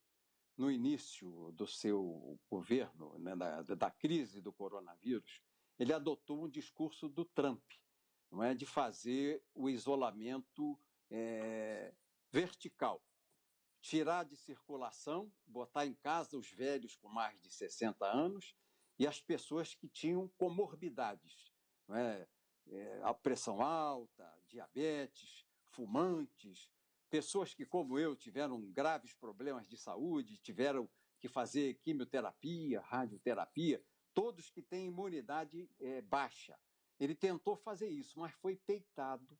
no início do seu governo, né, da crise do coronavírus, ele adotou um discurso do Trump, não é, de fazer o isolamento vertical. Tirar de circulação, botar em casa os velhos com mais de 60 anos e as pessoas que tinham comorbidades, não é? A pressão alta, diabetes, fumantes, pessoas que, como eu, tiveram graves problemas de saúde, tiveram que fazer quimioterapia, radioterapia, todos que têm imunidade baixa. Ele tentou fazer isso, mas foi peitado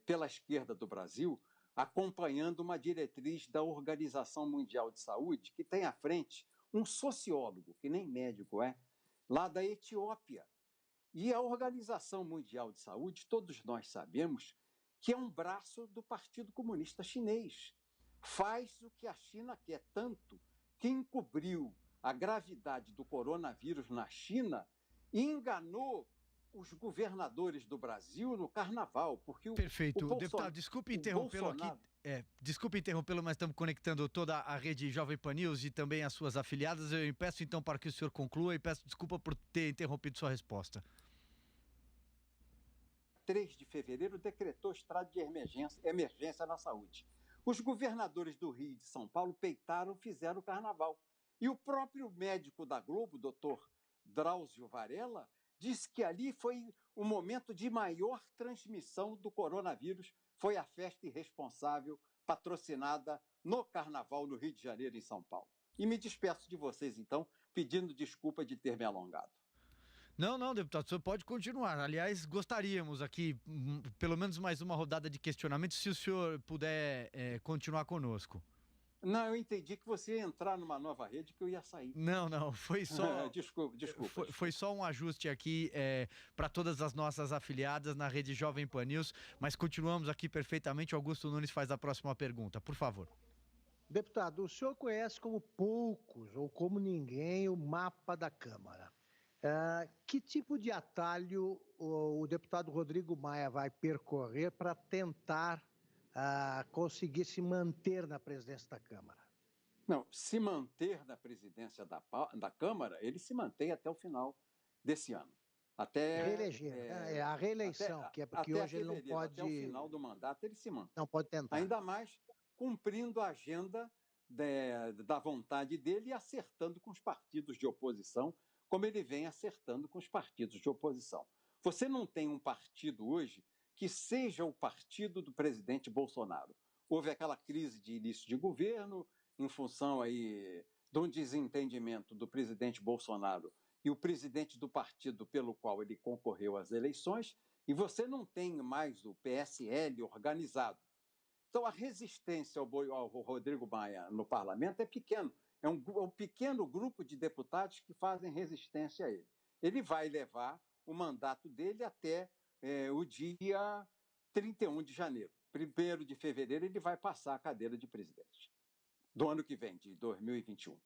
pela esquerda do Brasil, acompanhando uma diretriz da Organização Mundial de Saúde, que tem à frente um sociólogo, que nem médico é, lá da Etiópia. E a Organização Mundial de Saúde, todos nós sabemos, que é um braço do Partido Comunista Chinês. Faz o que a China quer tanto, que encobriu a gravidade do coronavírus na China e enganou os governadores do Brasil no carnaval, porque Perfeito. Deputado, desculpe interrompê-lo aqui. Desculpe interrompê-lo, mas estamos conectando toda a rede Jovem Pan News e também as suas afiliadas. Eu peço então para que o senhor conclua e peço desculpa por ter interrompido sua resposta. 3 de fevereiro decretou estado de emergência na saúde. Os governadores do Rio e de São Paulo peitaram, fizeram o carnaval. E o próprio médico da Globo, doutor Drauzio Varela, disse que ali foi o momento de maior transmissão do coronavírus, foi a festa irresponsável patrocinada no Carnaval no Rio de Janeiro e em São Paulo. E me despeço de vocês, então, pedindo desculpa de ter me alongado. Não, deputado, o senhor pode continuar. Aliás, gostaríamos aqui, pelo menos mais uma rodada de questionamento, se o senhor puder continuar conosco. Não, eu entendi que você ia entrar numa nova rede que eu ia sair. Não, foi só... Desculpa. Foi só um ajuste aqui para todas as nossas afiliadas na rede Jovem Pan News, mas continuamos aqui perfeitamente. Augusto Nunes faz a próxima pergunta, por favor. Deputado, o senhor conhece como poucos ou como ninguém o mapa da Câmara. Que tipo de atalho o deputado Rodrigo Maia vai percorrer para tentar conseguir se manter na presidência da Câmara? Não, se manter na presidência da Câmara, ele se mantém até o final desse ano. Até reeleger, a reeleição, que é porque hoje ele não pode... Até o final do mandato ele se mantém. Não pode tentar. Ainda mais cumprindo a agenda da vontade dele e acertando com os partidos de oposição, como ele vem acertando com os partidos de oposição. Você não tem um partido hoje que seja o partido do presidente Bolsonaro. Houve aquela crise de início de governo, em função aí de um desentendimento do presidente Bolsonaro e o presidente do partido pelo qual ele concorreu às eleições, e você não tem mais o PSL organizado. Então, a resistência ao Rodrigo Maia no parlamento é pequeno. É um pequeno grupo de deputados que fazem resistência a ele. Ele vai levar o mandato dele até o dia 31 de janeiro. 1º de fevereiro ele vai passar a cadeira de presidente do ano que vem, de 2021.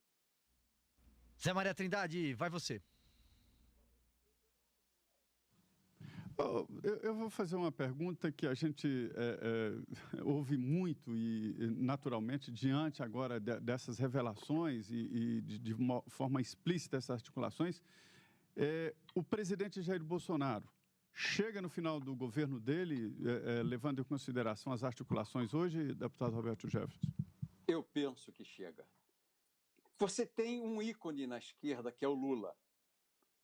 Zé Maria Trindade, vai você. Eu vou fazer uma pergunta que a gente ouve muito e, naturalmente, diante agora dessas revelações e de uma forma explícita essas articulações, o presidente Jair Bolsonaro chega no final do governo dele, levando em consideração as articulações hoje, deputado Roberto Jefferson? Eu penso que chega. Você tem um ícone na esquerda, que é o Lula.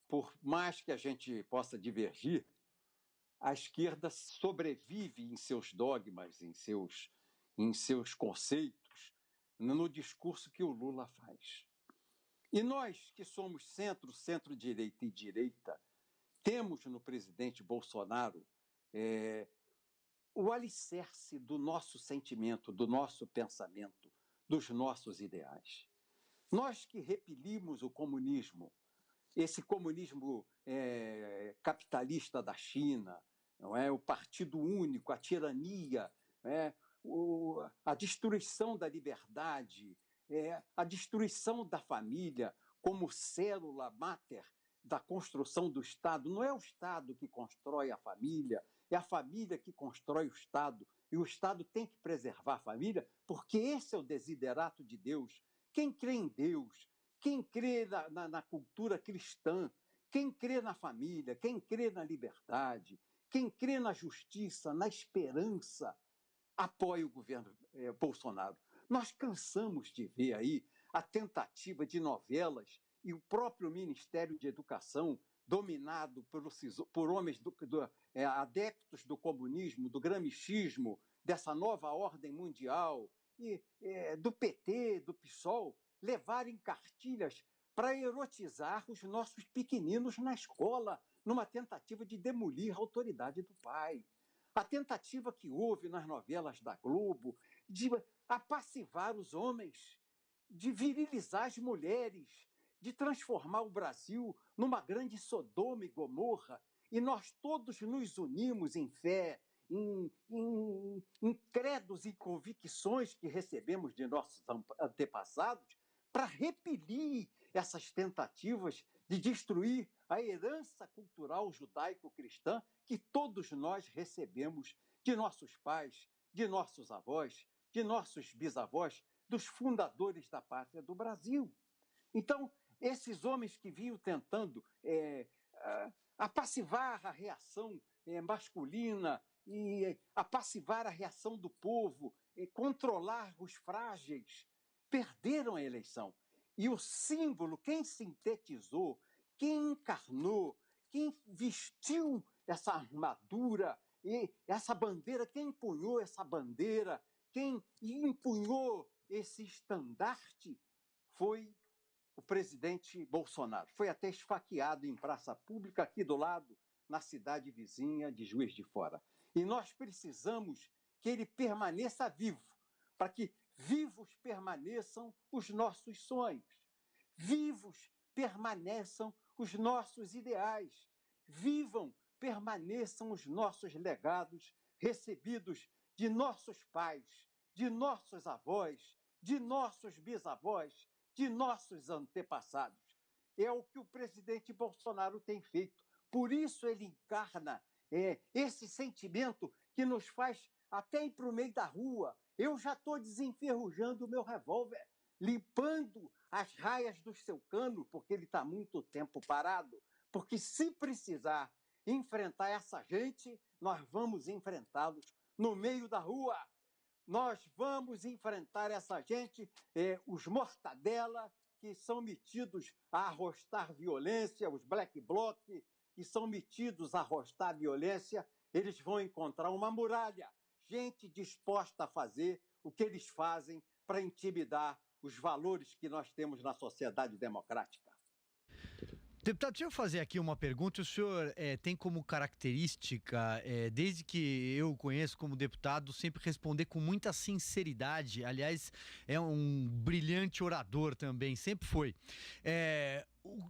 Por mais que a gente possa divergir, a esquerda sobrevive em seus dogmas, em seus conceitos, no discurso que o Lula faz. E nós, que somos centro, centro-direita e direita, temos no presidente Bolsonaro o alicerce do nosso sentimento, do nosso pensamento, dos nossos ideais. Nós que repelimos o comunismo, esse comunismo capitalista da China, não é? O partido único, a tirania, a destruição da liberdade, a destruição da família como célula máter da construção do Estado. Não é o Estado que constrói a família, é a família que constrói o Estado. E o Estado tem que preservar a família, porque esse é o desiderato de Deus. Quem crê em Deus, quem crê na cultura cristã, quem crê na família, quem crê na liberdade, quem crê na justiça, na esperança, apoia o governo Bolsonaro. Nós cansamos de ver aí a tentativa de novelas e o próprio Ministério de Educação, dominado por homens adeptos do comunismo, do gramscismo, dessa nova ordem mundial, e do PT, do PSOL, levarem cartilhas para erotizar os nossos pequeninos na escola, numa tentativa de demolir a autoridade do pai. A tentativa que houve nas novelas da Globo de apassivar os homens, de virilizar as mulheres, de transformar o Brasil numa grande Sodoma e Gomorra, e nós todos nos unimos em fé, em credos e convicções que recebemos de nossos antepassados para repelir essas tentativas de destruir a herança cultural judaico-cristã que todos nós recebemos de nossos pais, de nossos avós, de nossos bisavós, dos fundadores da pátria do Brasil. Então, esses homens que vinham tentando apassivar a reação masculina e apassivar a reação do povo, controlar os frágeis, perderam a eleição. E o símbolo, quem sintetizou, quem encarnou, quem vestiu essa armadura e essa bandeira, quem empunhou essa bandeira, quem empunhou esse estandarte foi o presidente Bolsonaro. Foi até esfaqueado em praça pública aqui do lado, na cidade vizinha de Juiz de Fora. E nós precisamos que ele permaneça vivo, para que vivos permaneçam os nossos sonhos, vivos permaneçam os nossos ideais, permaneçam os nossos legados recebidos de nossos pais, de nossos avós, de nossos bisavós, de nossos antepassados. É o que o presidente Bolsonaro tem feito. Por isso ele encarna esse sentimento que nos faz até ir para o meio da rua. Eu já estou desenferrujando o meu revólver, limpando as raias do seu cano, porque ele está muito tempo parado. Porque se precisar enfrentar essa gente, nós vamos enfrentá-los no meio da rua. Nós vamos enfrentar essa gente, os mortadela, que são metidos a arrostar violência, os black bloc, que são metidos a arrostar violência, eles vão encontrar uma muralha, gente disposta a fazer o que eles fazem para intimidar os valores que nós temos na sociedade democrática. Deputado, deixa eu fazer aqui uma pergunta. O senhor tem como característica, desde que eu o conheço como deputado, sempre responder com muita sinceridade. Aliás, é um brilhante orador também, sempre foi.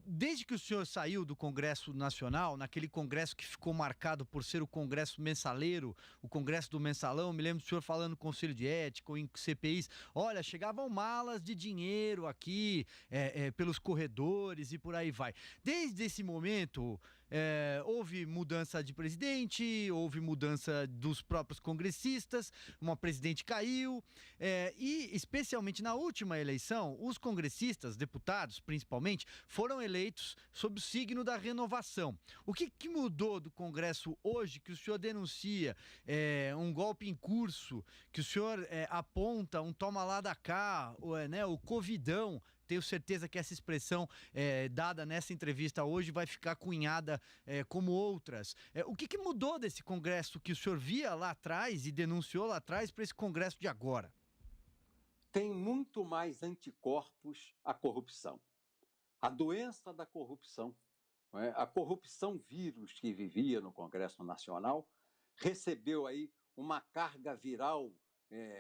Desde que o senhor saiu do Congresso Nacional, naquele congresso que ficou marcado por ser o Congresso Mensaleiro, o Congresso do Mensalão, me lembro do senhor falando no Conselho de Ética ou em CPIs, olha, chegavam malas de dinheiro aqui, pelos corredores e por aí vai. Desde esse momento, houve mudança de presidente, houve mudança dos próprios congressistas, uma presidente caiu, e especialmente na última eleição, os congressistas, deputados principalmente, foram eleitos sob o signo da renovação. O que mudou do Congresso hoje que o senhor denuncia um golpe em curso, que o senhor aponta um toma lá da cá, o covidão? Tenho certeza que essa expressão dada nessa entrevista hoje vai ficar cunhada como outras. O que mudou desse Congresso que o senhor via lá atrás e denunciou lá atrás para esse Congresso de agora? Tem muito mais anticorpos à corrupção. A doença da corrupção, a corrupção vírus que vivia no Congresso Nacional, recebeu aí uma carga viral,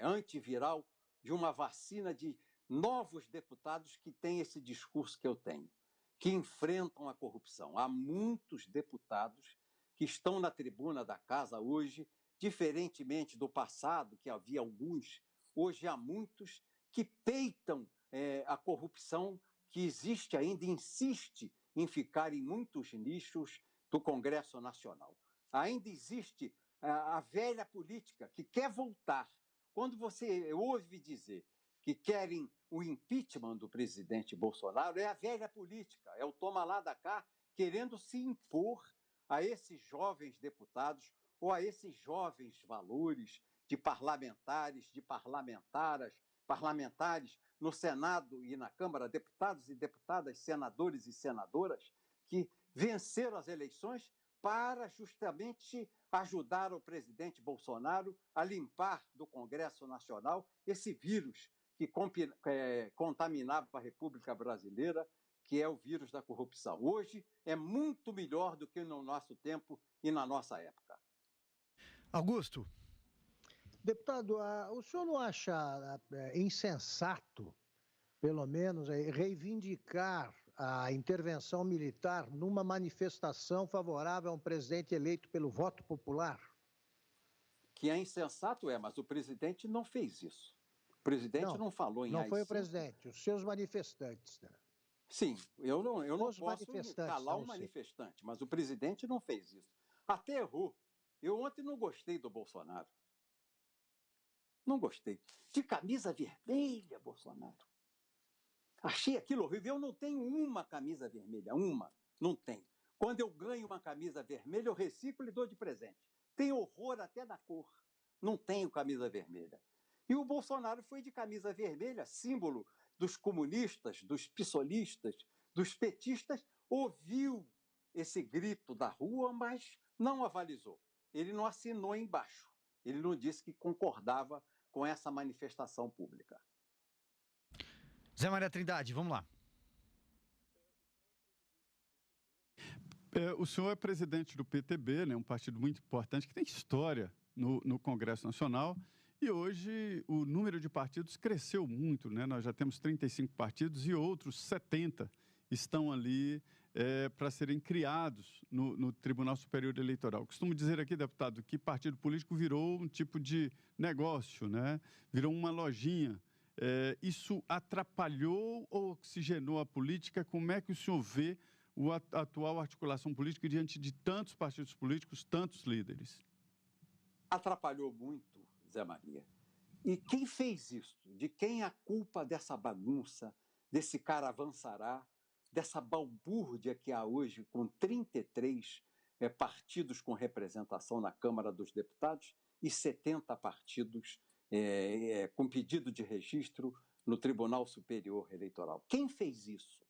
antiviral, de uma vacina de novos deputados que têm esse discurso que eu tenho, que enfrentam a corrupção. Há muitos deputados que estão na tribuna da casa hoje, diferentemente do passado, que havia alguns, hoje há muitos que peitam a corrupção que existe ainda e insiste em ficar em muitos nichos do Congresso Nacional. Ainda existe a velha política que quer voltar. Quando você ouve dizer que querem o impeachment do presidente Bolsonaro, é a velha política, é o toma lá da cá querendo se impor a esses jovens deputados ou a esses jovens valores de parlamentares, de parlamentares no Senado e na Câmara, deputados e deputadas, senadores e senadoras, que venceram as eleições para justamente ajudar o presidente Bolsonaro a limpar do Congresso Nacional esse vírus que contaminava a República Brasileira, que é o vírus da corrupção. Hoje é muito melhor do que no nosso tempo e na nossa época. Augusto. Deputado, o senhor não acha insensato, pelo menos, reivindicar a intervenção militar numa manifestação favorável a um presidente eleito pelo voto popular? Que é insensato, mas o presidente não fez isso. O presidente não falou em Não foi o AI-5. presidente, os seus manifestantes. Né? Sim, eu não posso calar um manifestante, mas o presidente não fez isso. Até errou. Eu ontem não gostei do Bolsonaro. Não gostei. De camisa vermelha, Bolsonaro. Achei aquilo horrível. Eu não tenho uma camisa vermelha, uma. Não tenho. Quando eu ganho uma camisa vermelha, eu reciclo e dou de presente. Tenho horror até da cor. Não tenho camisa vermelha. E o Bolsonaro foi de camisa vermelha, símbolo dos comunistas, dos pissolistas, dos petistas, ouviu esse grito da rua, mas não avalizou. Ele não assinou embaixo. Ele não disse que concordava com essa manifestação pública. Zé Maria Trindade, vamos lá. O senhor é presidente do PTB, né, um partido muito importante que tem história no Congresso Nacional, e hoje o número de partidos cresceu muito, né? Nós já temos 35 partidos e outros 70 estão ali para serem criados no Tribunal Superior Eleitoral. Costumo dizer aqui, deputado, que partido político virou um tipo de negócio, né? Virou uma lojinha. Isso atrapalhou ou oxigenou a política? Como é que o senhor vê a atual articulação política diante de tantos partidos políticos, tantos líderes? Atrapalhou muito, Zé Maria. E quem fez isso? De quem é a culpa dessa bagunça, desse caravançará, dessa balbúrdia que há hoje com 33 partidos com representação na Câmara dos Deputados e 70 partidos com pedido de registro no Tribunal Superior Eleitoral? Quem fez isso?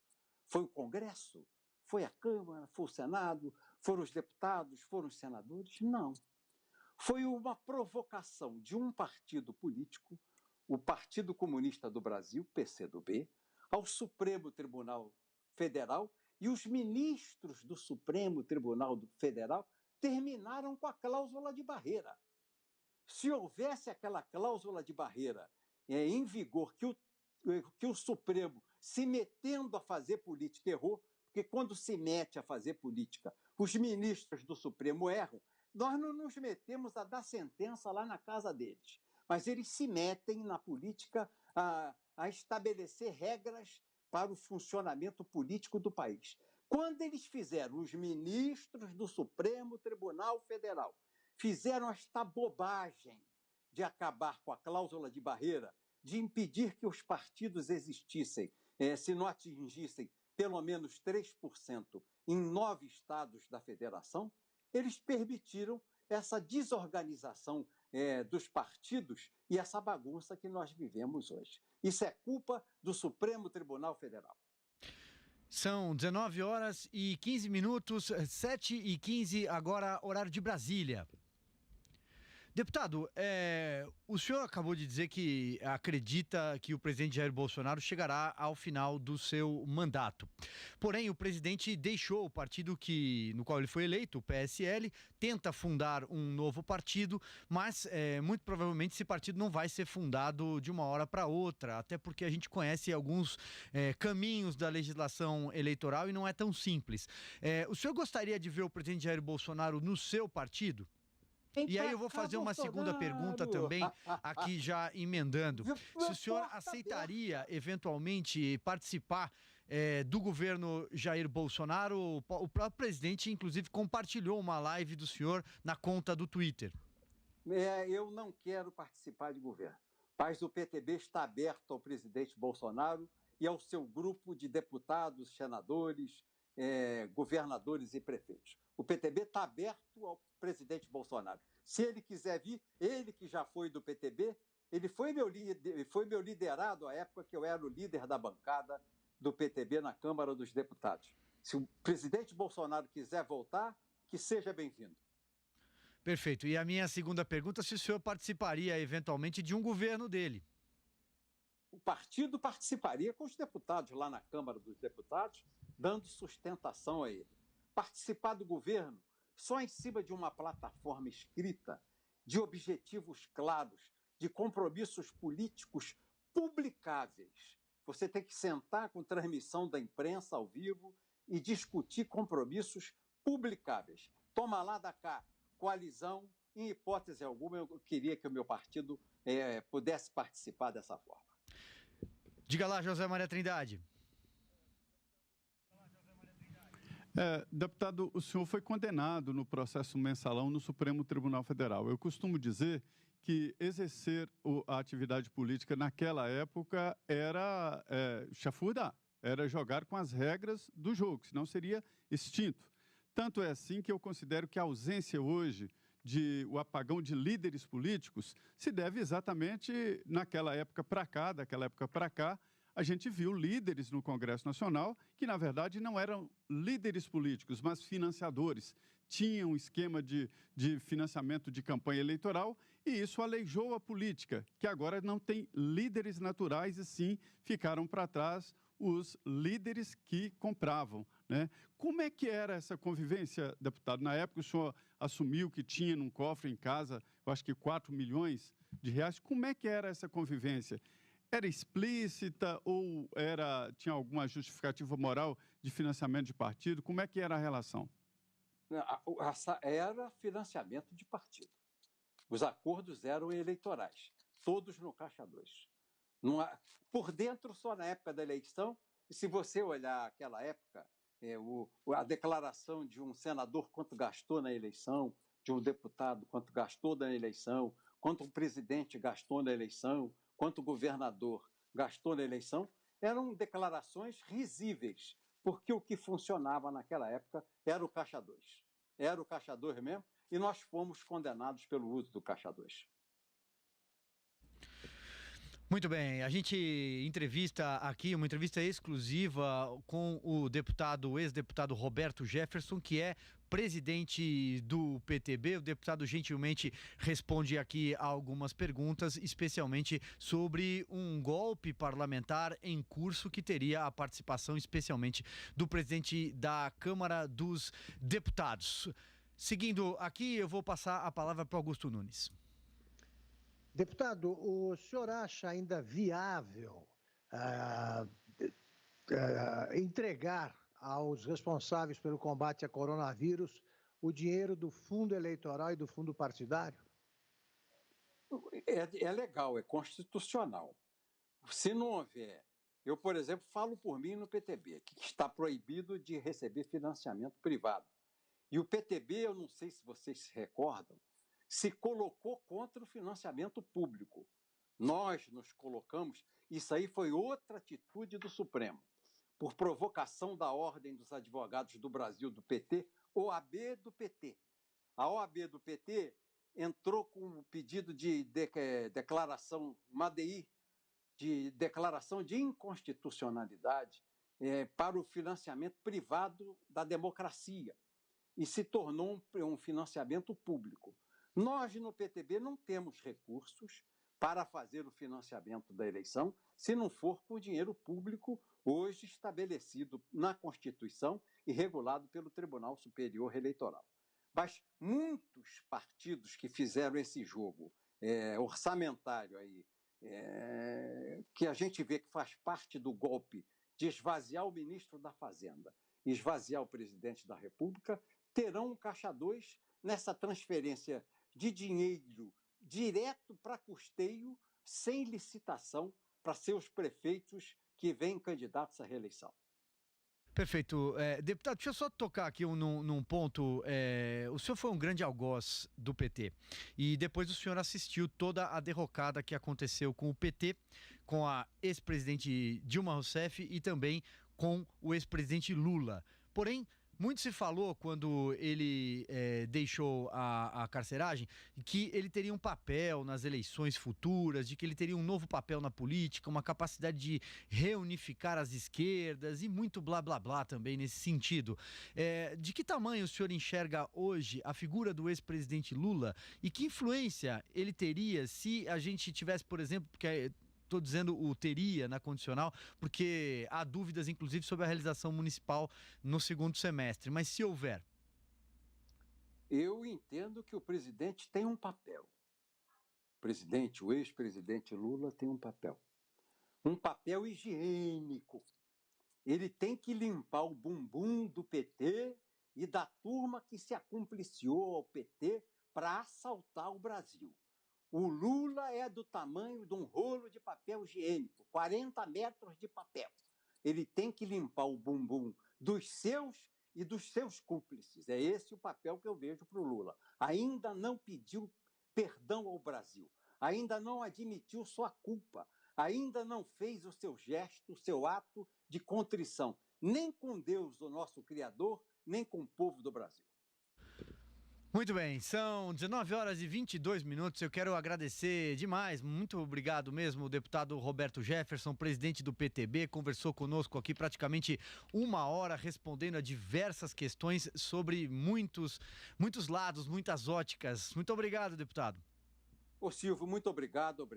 Foi o Congresso? Foi a Câmara? Foi o Senado? Foram os deputados? Foram os senadores? Não. Foi uma provocação de um partido político, o Partido Comunista do Brasil, PCdoB, ao Supremo Tribunal Federal, e os ministros do Supremo Tribunal Federal terminaram com a cláusula de barreira. Se houvesse aquela cláusula de barreira em vigor, que o Supremo, se metendo a fazer política, errou, porque quando se mete a fazer política, os ministros do Supremo erram, nós não nos metemos a dar sentença lá na casa deles, mas eles se metem na política a estabelecer regras para o funcionamento político do país. Quando eles fizeram, os ministros do Supremo Tribunal Federal fizeram esta bobagem de acabar com a cláusula de barreira, de impedir que os partidos existissem, se não atingissem pelo menos 3% em 9 estados da federação, eles permitiram essa desorganização dos partidos e essa bagunça que nós vivemos hoje. Isso é culpa do Supremo Tribunal Federal. São 19 horas e 15 minutos, 7h15, agora horário de Brasília. Deputado, o senhor acabou de dizer que acredita que o presidente Jair Bolsonaro chegará ao final do seu mandato. Porém, o presidente deixou o partido no qual ele foi eleito, o PSL, tenta fundar um novo partido, mas muito provavelmente esse partido não vai ser fundado de uma hora para outra, até porque a gente conhece alguns caminhos da legislação eleitoral e não é tão simples. O senhor gostaria de ver o presidente Jair Bolsonaro no seu partido? E aí eu vou fazer uma segunda pergunta também, aqui já emendando. Se o senhor aceitaria, eventualmente, participar do governo Jair Bolsonaro, o próprio presidente, inclusive, compartilhou uma live do senhor na conta do Twitter. Eu não quero participar de governo, mas o PTB está aberto ao presidente Bolsonaro e ao seu grupo de deputados, senadores, governadores e prefeitos. O PTB está aberto ao presidente Bolsonaro. Se ele quiser vir, ele que já foi do PTB, ele foi meu liderado à época que eu era o líder da bancada do PTB na Câmara dos Deputados. Se o presidente Bolsonaro quiser voltar, que seja bem-vindo. Perfeito. E a minha segunda pergunta, se o senhor participaria eventualmente de um governo dele? O partido participaria com os deputados lá na Câmara dos Deputados, dando sustentação a ele. Participar do governo só em cima de uma plataforma escrita, de objetivos claros, de compromissos políticos publicáveis. Você tem que sentar com transmissão da imprensa ao vivo e discutir compromissos publicáveis. Toma lá da cá, coalizão, em hipótese alguma, eu queria que o meu partido pudesse participar dessa forma. Diga lá, José Maria Trindade. Deputado, o senhor foi condenado no processo mensalão no Supremo Tribunal Federal. Eu costumo dizer que exercer a atividade política naquela época era chafurdar, era jogar com as regras do jogo, senão seria extinto. Tanto é assim que eu considero que a ausência hoje o apagão de líderes políticos se deve exatamente daquela época para cá, a gente viu líderes no Congresso Nacional que, na verdade, não eram líderes políticos, mas financiadores. Tinham um esquema de financiamento de campanha eleitoral e isso aleijou a política, que agora não tem líderes naturais e sim ficaram para trás os líderes que compravam, né? Como é que era essa convivência, deputado? Na época o senhor assumiu que tinha num cofre em casa, eu acho que 4 milhões de reais. Como é que era essa convivência? Era explícita ou tinha alguma justificativa moral de financiamento de partido? Como é que era a relação? Era financiamento de partido. Os acordos eram eleitorais, todos no Caixa 2. Por dentro, só na época da eleição, e se você olhar aquela época, a declaração de um senador quanto gastou na eleição, de um deputado quanto gastou na eleição, quanto um presidente gastou na eleição, quanto o governador gastou na eleição, eram declarações risíveis, porque o que funcionava naquela época era o Caixa 2. Era o Caixa 2 mesmo, e nós fomos condenados pelo uso do Caixa 2. Muito bem, a gente entrevista aqui, uma entrevista exclusiva com o ex-deputado Roberto Jefferson, que é presidente do PTB. O deputado gentilmente responde aqui a algumas perguntas, especialmente sobre um golpe parlamentar em curso que teria a participação especialmente do presidente da Câmara dos Deputados. Seguindo aqui, eu vou passar a palavra para Augusto Nunes. Deputado, o senhor acha ainda viável entregar aos responsáveis pelo combate a coronavírus o dinheiro do fundo eleitoral e do fundo partidário? É legal, é constitucional. Se não houver, eu, por exemplo, falo por mim no PTB, que está proibido de receber financiamento privado. E o PTB, eu não sei se vocês se recordam, se colocou contra o financiamento público. Nós nos colocamos, isso aí foi outra atitude do Supremo, por provocação da Ordem dos Advogados do Brasil, do PT, OAB do PT. A OAB do PT entrou com um pedido de declaração, uma ADI, de declaração de inconstitucionalidade para o financiamento privado da democracia e se tornou um financiamento público. Nós, no PTB, não temos recursos para fazer o financiamento da eleição se não for com dinheiro público hoje estabelecido na Constituição e regulado pelo Tribunal Superior Eleitoral. Mas muitos partidos que fizeram esse jogo orçamentário aí, que a gente vê que faz parte do golpe de esvaziar o ministro da Fazenda e esvaziar o presidente da República, terão um Caixa 2 nessa transferência de dinheiro direto para custeio, sem licitação, para seus prefeitos que vêm candidatos à reeleição. Perfeito. Deputado, deixa eu só tocar aqui num ponto. O senhor foi um grande algoz do PT e depois o senhor assistiu toda a derrocada que aconteceu com o PT, com a ex-presidente Dilma Rousseff e também com o ex-presidente Lula. Porém, muito se falou quando ele deixou a carceragem que ele teria um papel nas eleições futuras, de que ele teria um novo papel na política, uma capacidade de reunificar as esquerdas e muito blá blá blá também nesse sentido. De que tamanho o senhor enxerga hoje a figura do ex-presidente Lula e que influência ele teria se a gente tivesse, por exemplo, porque estou dizendo o teria na condicional, porque há dúvidas, inclusive, sobre a realização municipal no segundo semestre. Mas se houver? Eu entendo que o presidente tem um papel. O ex-presidente Lula tem um papel. Um papel higiênico. Ele tem que limpar o bumbum do PT e da turma que se acumpliciou ao PT para assaltar o Brasil. O Lula é do tamanho de um rolo de papel higiênico, 40 metros de papel. Ele tem que limpar o bumbum dos seus e dos seus cúmplices. É esse o papel que eu vejo para o Lula. Ainda não pediu perdão ao Brasil, ainda não admitiu sua culpa, ainda não fez o seu gesto, o seu ato de contrição, nem com Deus, o nosso Criador, nem com o povo do Brasil. Muito bem, são 19h22. Eu quero agradecer demais, muito obrigado mesmo, o deputado Roberto Jefferson, presidente do PTB, conversou conosco aqui praticamente 1 hora, respondendo a diversas questões sobre muitos lados, muitas óticas. Muito obrigado, deputado. Ô Silvio, muito obrigado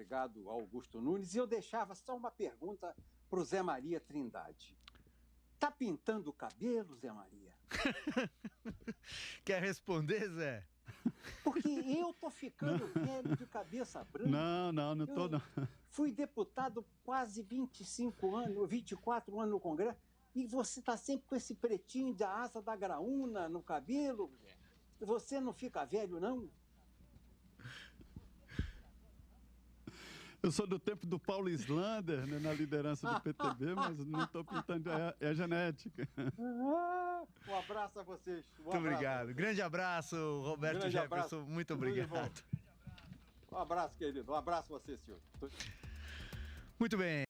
Augusto Nunes. E eu deixava só uma pergunta para o Zé Maria Trindade. Tá pintando o cabelo, Zé Maria? Quer responder, Zé? Porque eu tô ficando velho de cabeça branca. Não tô não. Fui deputado quase 24 anos no Congresso, e você tá sempre com esse pretinho da asa da graúna no cabelo. Você não fica velho, não? Eu sou do tempo do Paulo Islander, né, na liderança do PTB, mas não estou pintando, é genética. Um abraço a vocês. Muito obrigado. Grande abraço, Roberto Jefferson. Muito obrigado. Um abraço, querido. Um abraço a você, senhor. Muito bem.